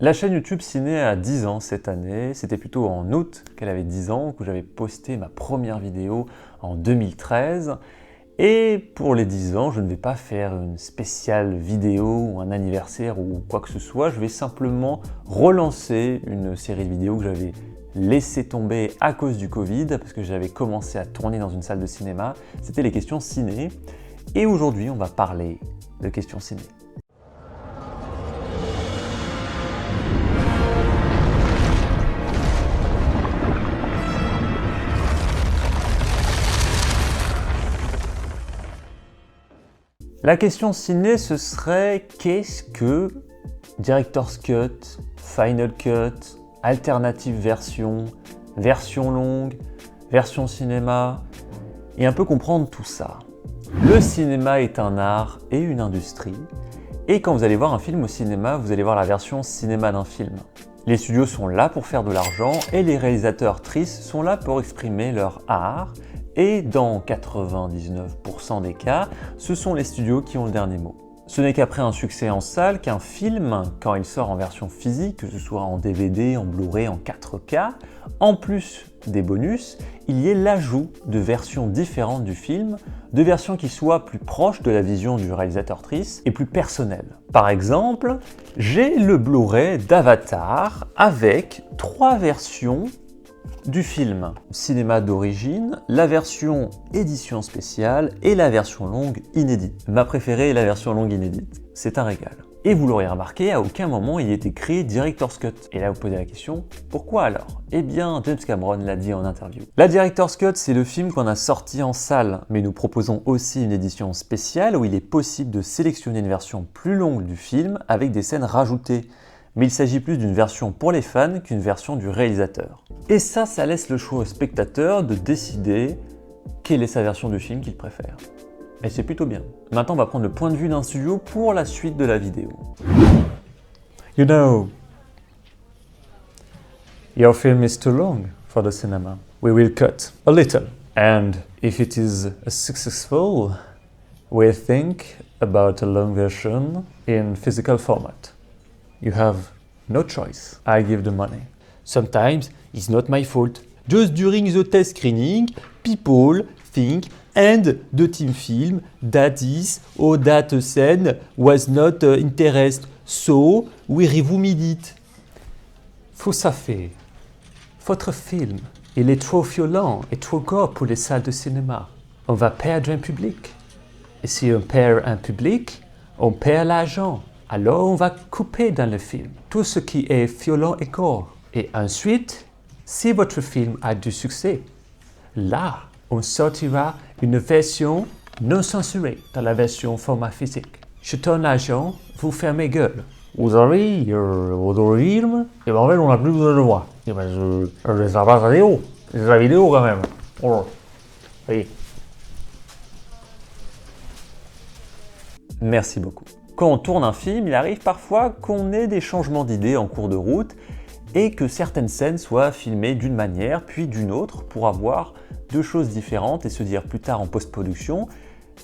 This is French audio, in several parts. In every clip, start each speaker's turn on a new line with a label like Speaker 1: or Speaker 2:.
Speaker 1: La chaîne YouTube Ciné a 10 ans cette année. C'était plutôt en août qu'elle avait 10 ans que j'avais posté ma première vidéo en 2013. Et pour les 10 ans, je ne vais pas faire une spéciale vidéo ou un anniversaire ou quoi que ce soit. Je vais simplement relancer une série de vidéos que j'avais laissé tomber à cause du Covid, parce que j'avais commencé à tourner dans une salle de cinéma. C'était les questions ciné. Et aujourd'hui, on va parler de questions ciné. La question ciné, ce serait qu'est-ce que Director's Cut, Final Cut, Alternative Version, version longue, version cinéma, et un peu comprendre tout ça. Le cinéma est un art et une industrie, et quand vous allez voir un film au cinéma, vous allez voir la version cinéma d'un film. Les studios sont là pour faire de l'argent, et les réalisateurs-trices sont là pour exprimer leur art, et dans 99% des cas, ce sont les studios qui ont le dernier mot. Ce n'est qu'après un succès en salle qu'un film, quand il sort en version physique, que ce soit en DVD, en Blu-ray, en 4K, en plus des bonus, il y ait l'ajout de versions différentes du film, de versions qui soient plus proches de la vision du réalisateur-trice et plus personnelles. Par exemple, j'ai le Blu-ray d'Avatar avec 3 versions du film cinéma d'origine, la version édition spéciale et la version longue inédite. Ma préférée est la version longue inédite. C'est un régal. Et vous l'aurez remarqué, à aucun moment il est écrit Director's Cut. Et là vous posez la question, pourquoi alors? Eh bien, James Cameron l'a dit en interview. La Director's Cut, c'est le film qu'on a sorti en salle, mais nous proposons aussi une édition spéciale où il est possible de sélectionner une version plus longue du film avec des scènes rajoutées. Mais il s'agit plus d'une version pour les fans qu'une version du réalisateur. Et ça laisse le choix au spectateur de décider quelle est sa version du film qu'il préfère. Et c'est plutôt bien. Maintenant, on va prendre le point de vue d'un studio pour la suite de la vidéo. You know, your film is too long for the cinema. We will cut a little. And if it is successful, we think about a long version in physical format. You have no choice. I give the money.
Speaker 2: Sometimes it's not my fault. Just during the test screening, people think and the team film that this or that scene was not interest, so we removed it.
Speaker 3: Vous savez, votre film, il est trop violent et trop gore pour les salles de cinéma. On va perdre un public. Et si on perd un public, on perd l'argent. Alors on va couper dans le film tout ce qui est violent et gore. Et ensuite, si votre film a du succès, là, on sortira une version non censurée dans la version format physique. Je donne l'argent, vous fermez gueule.
Speaker 4: Vous avez votre film, et ben en fait on n'a plus besoin de le voir. Et ben ça passe à zéro. C'est la vidéo quand même. Oh, oui.
Speaker 1: Merci beaucoup. Quand on tourne un film, il arrive parfois qu'on ait des changements d'idées en cours de route et que certaines scènes soient filmées d'une manière puis d'une autre pour avoir deux choses différentes et se dire plus tard en post-production,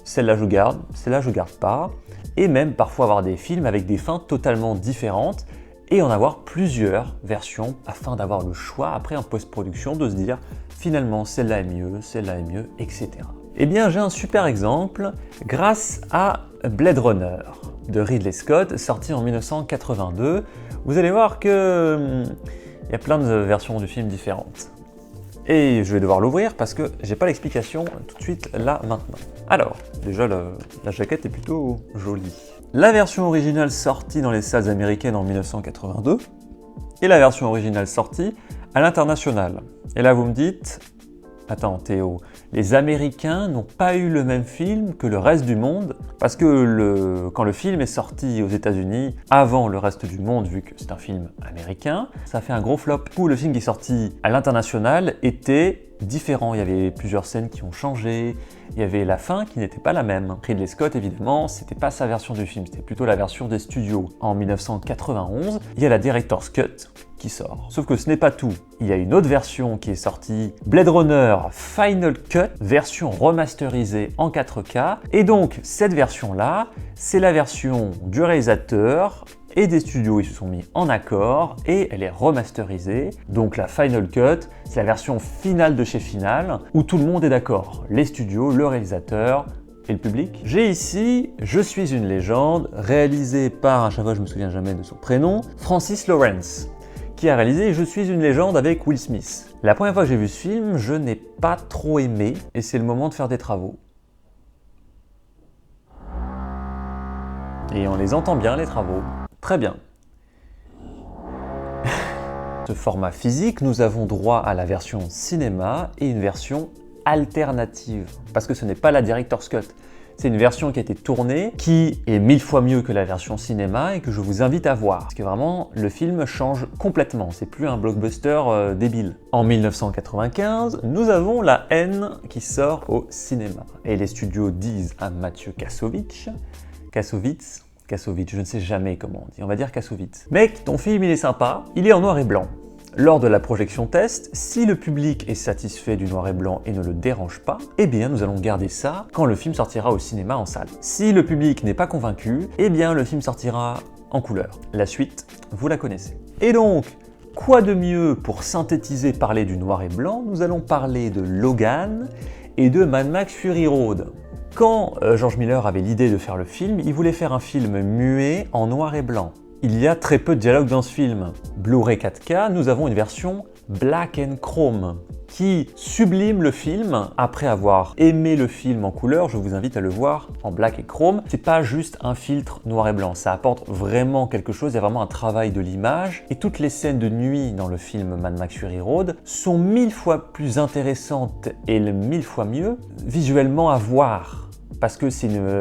Speaker 1: celle-là je garde, celle-là je garde pas, et même parfois avoir des films avec des fins totalement différentes et en avoir plusieurs versions afin d'avoir le choix après en post-production de se dire finalement celle-là est mieux, etc. Eh bien j'ai un super exemple grâce à Blade Runner de Ridley Scott, sorti en 1982. Vous allez voir que il y a plein de versions du film différentes. Et je vais devoir l'ouvrir parce que j'ai pas l'explication tout de suite là maintenant. Alors, déjà la jaquette est plutôt jolie. La version originale sortie dans les salles américaines en 1982 et la version originale sortie à l'international. Et là vous me dites, attends Théo, les Américains n'ont pas eu le même film que le reste du monde parce que quand le film est sorti aux États-Unis avant le reste du monde, vu que c'est un film américain, ça a fait un gros flop. Du coup, le film qui est sorti à l'international était différent. Il y avait plusieurs scènes qui ont changé, il y avait la fin qui n'était pas la même. Ridley Scott, évidemment, c'était pas sa version du film, c'était plutôt la version des studios. En 1991, il y a la Director's Cut qui sort. Sauf que ce n'est pas tout. Il y a une autre version qui est sortie, Blade Runner Final Cut, version remasterisée en 4K. Et donc, cette version-là, c'est la version du réalisateur et des studios ils se sont mis en accord et elle est remasterisée. Donc la Final Cut, c'est la version finale de chez Final où tout le monde est d'accord. Les studios, le réalisateur et le public. J'ai ici Je suis une légende, réalisé par, à chaque fois je me souviens jamais de son prénom, Francis Lawrence, qui a réalisé Je suis une légende avec Will Smith. La première fois que j'ai vu ce film, je n'ai pas trop aimé et c'est le moment de faire des travaux. Et on les entend bien, les travaux. Très bien. Ce format physique, nous avons droit à la version cinéma et une version alternative. Parce que ce n'est pas la Director's Cut. C'est une version qui a été tournée, qui est 1000 fois mieux que la version cinéma et que je vous invite à voir. Parce que vraiment, le film change complètement. C'est plus un blockbuster débile. En 1995, nous avons La Haine qui sort au cinéma. Et les studios disent à Mathieu Kassovitz, je ne sais jamais comment on dit, on va dire Kassovitz. Mec, ton film il est sympa, il est en noir et blanc. Lors de la projection test, si le public est satisfait du noir et blanc et ne le dérange pas, eh bien nous allons garder ça quand le film sortira au cinéma en salle. Si le public n'est pas convaincu, eh bien le film sortira en couleur. La suite, vous la connaissez. Et donc, quoi de mieux pour synthétiser parler du noir et blanc? Nous allons parler de Logan et de Mad Max Fury Road. Quand George Miller avait l'idée de faire le film, il voulait faire un film muet en noir et blanc. Il y a très peu de dialogue dans ce film. Blu-ray 4K, nous avons une version Black and Chrome qui sublime le film. Après avoir aimé le film en couleur, je vous invite à le voir en Black et Chrome. C'est pas juste un filtre noir et blanc, ça apporte vraiment quelque chose, il y a vraiment un travail de l'image. Et toutes les scènes de nuit dans le film Mad Max Fury Road sont 1000 fois plus intéressantes et 1000 fois mieux visuellement à voir. Parce que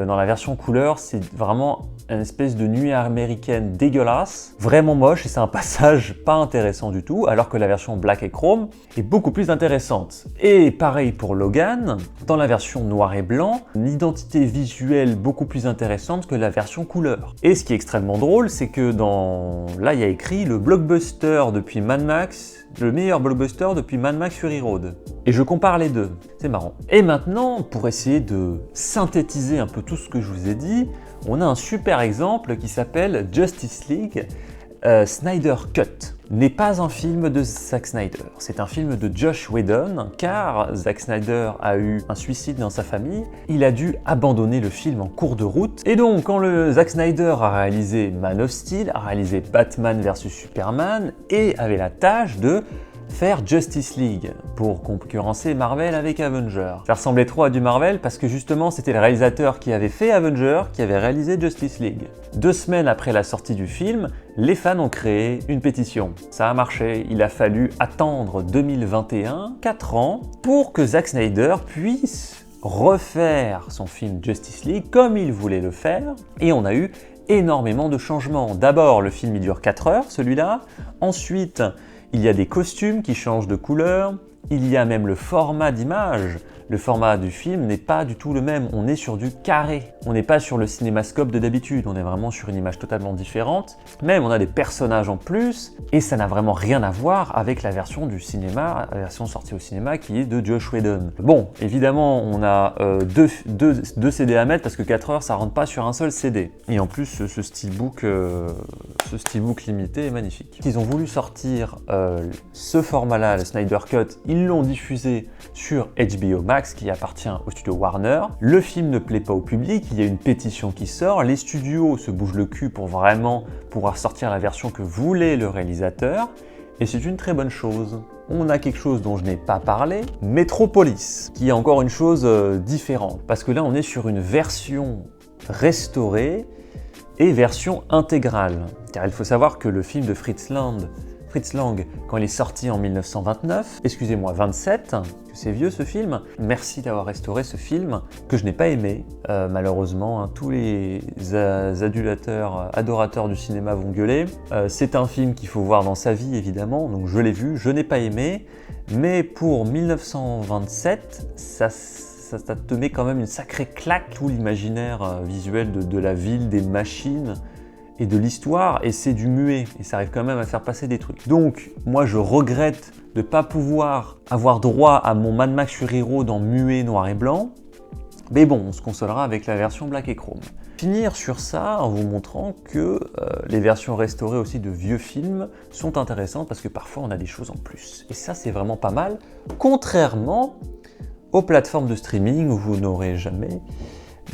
Speaker 1: dans la version couleur, c'est vraiment une espèce de nuit américaine dégueulasse, vraiment moche et c'est un passage pas intéressant du tout, alors que la version Black et Chrome est beaucoup plus intéressante. Et pareil pour Logan, dans la version noir et blanc, une identité visuelle beaucoup plus intéressante que la version couleur. Et ce qui est extrêmement drôle, c'est que là il y a écrit le blockbuster depuis Mad Max, le meilleur blockbuster depuis Mad Max Fury Road. Et je compare les deux, c'est marrant. Et maintenant, pour essayer de synthétiser un peu tout ce que je vous ai dit, on a un super exemple qui s'appelle Justice League Snyder Cut. N'est pas un film de Zack Snyder, c'est un film de Joss Whedon, car Zack Snyder a eu un suicide dans sa famille, il a dû abandonner le film en cours de route, et donc quand Zack Snyder a réalisé Man of Steel, a réalisé Batman vs Superman, et avait la tâche de faire Justice League pour concurrencer Marvel avec Avengers. Ça ressemblait trop à du Marvel parce que justement c'était le réalisateur qui avait fait Avengers qui avait réalisé Justice League. 2 semaines après la sortie du film, les fans ont créé une pétition. Ça a marché, il a fallu attendre 2021, 4 ans, pour que Zack Snyder puisse refaire son film Justice League comme il voulait le faire, et on a eu énormément de changements. D'abord, le film il dure 4 heures, celui-là. Ensuite, il y a des costumes qui changent de couleur, il y a même le format d'image. Le format du film n'est pas du tout le même, on est sur du carré. On n'est pas sur le cinémascope de d'habitude, on est vraiment sur une image totalement différente. Même on a des personnages en plus, et ça n'a vraiment rien à voir avec la version du cinéma, la version sortie au cinéma qui est de Joss Whedon. Bon, évidemment, on a deux CD à mettre parce que 4 heures ça rentre pas sur un seul CD. Et en plus, ce steelbook limité est magnifique. Ils ont voulu sortir ce format-là, le Snyder Cut, ils l'ont diffusé sur HBO Max qui appartient au studio Warner. Le film ne plaît pas au public, il y a une pétition qui sort, les studios se bougent le cul pour vraiment pouvoir sortir la version que voulait le réalisateur, et c'est une très bonne chose. On a quelque chose dont je n'ai pas parlé, Metropolis, qui est encore une chose différente, parce que là on est sur une version restaurée et version intégrale, car il faut savoir que le film de Fritz Lang, quand il est sorti en 1929, excusez-moi 27, que c'est vieux ce film, merci d'avoir restauré ce film que je n'ai pas aimé, malheureusement, hein, tous les adorateurs du cinéma vont gueuler. C'est un film qu'il faut voir dans sa vie évidemment, donc je l'ai vu, je n'ai pas aimé, mais pour 1927, ça te met quand même une sacrée claque, tout l'imaginaire visuel de la ville, des machines, et de l'histoire, et c'est du muet, et ça arrive quand même à faire passer des trucs. Donc, moi je regrette de ne pas pouvoir avoir droit à mon Mad Max Fury Road en muet noir et blanc, mais bon, on se consolera avec la version Black et Chrome. finir sur ça en vous montrant que les versions restaurées aussi de vieux films sont intéressantes parce que parfois on a des choses en plus. Et ça, c'est vraiment pas mal, contrairement aux plateformes de streaming où vous n'aurez jamais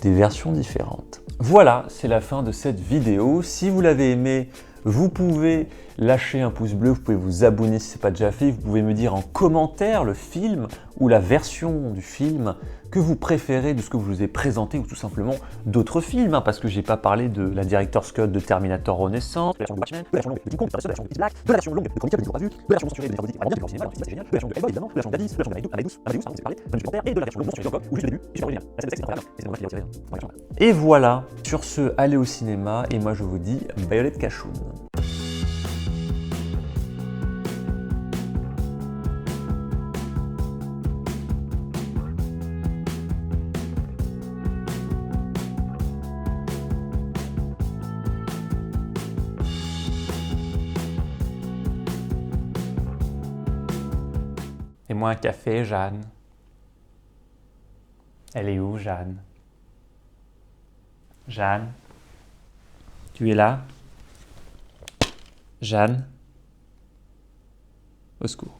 Speaker 1: des versions différentes. Voilà, c'est la fin de cette vidéo. Si vous l'avez aimé, vous pouvez lâcher un pouce bleu, vous pouvez vous abonner si ce n'est pas déjà fait, vous pouvez me dire en commentaire le film ou la version du film que vous préférez de ce que je vous ai présenté ou tout simplement d'autres films, hein, parce que j'ai pas parlé de la Director's Cut de Terminator Renaissance, de la version de Watchmen, de la version longue de King Kong, de la version de Black, de la version longue de Chronicle que vous n'avez pas vu, de la version censurée de Discovery, vraiment bien, cinéma, c'est génial, de la version de Hellboy évidemment, de la version d'Alice, de la version d'Amadeus, Amadeus, on s'est parlé, de la et de la version longue censurée de Hancock, où juste le début, et super original. La scène de sexe, c'est incroyable, et c'est dommage qu'il ait retiré. Et voilà, sur ce, allez au cinéma, et moi je vous dis Violet Cachoun.
Speaker 3: Et moi un café, Jeanne. Elle est où, Jeanne? Jeanne? Tu es là? Jeanne? Au secours.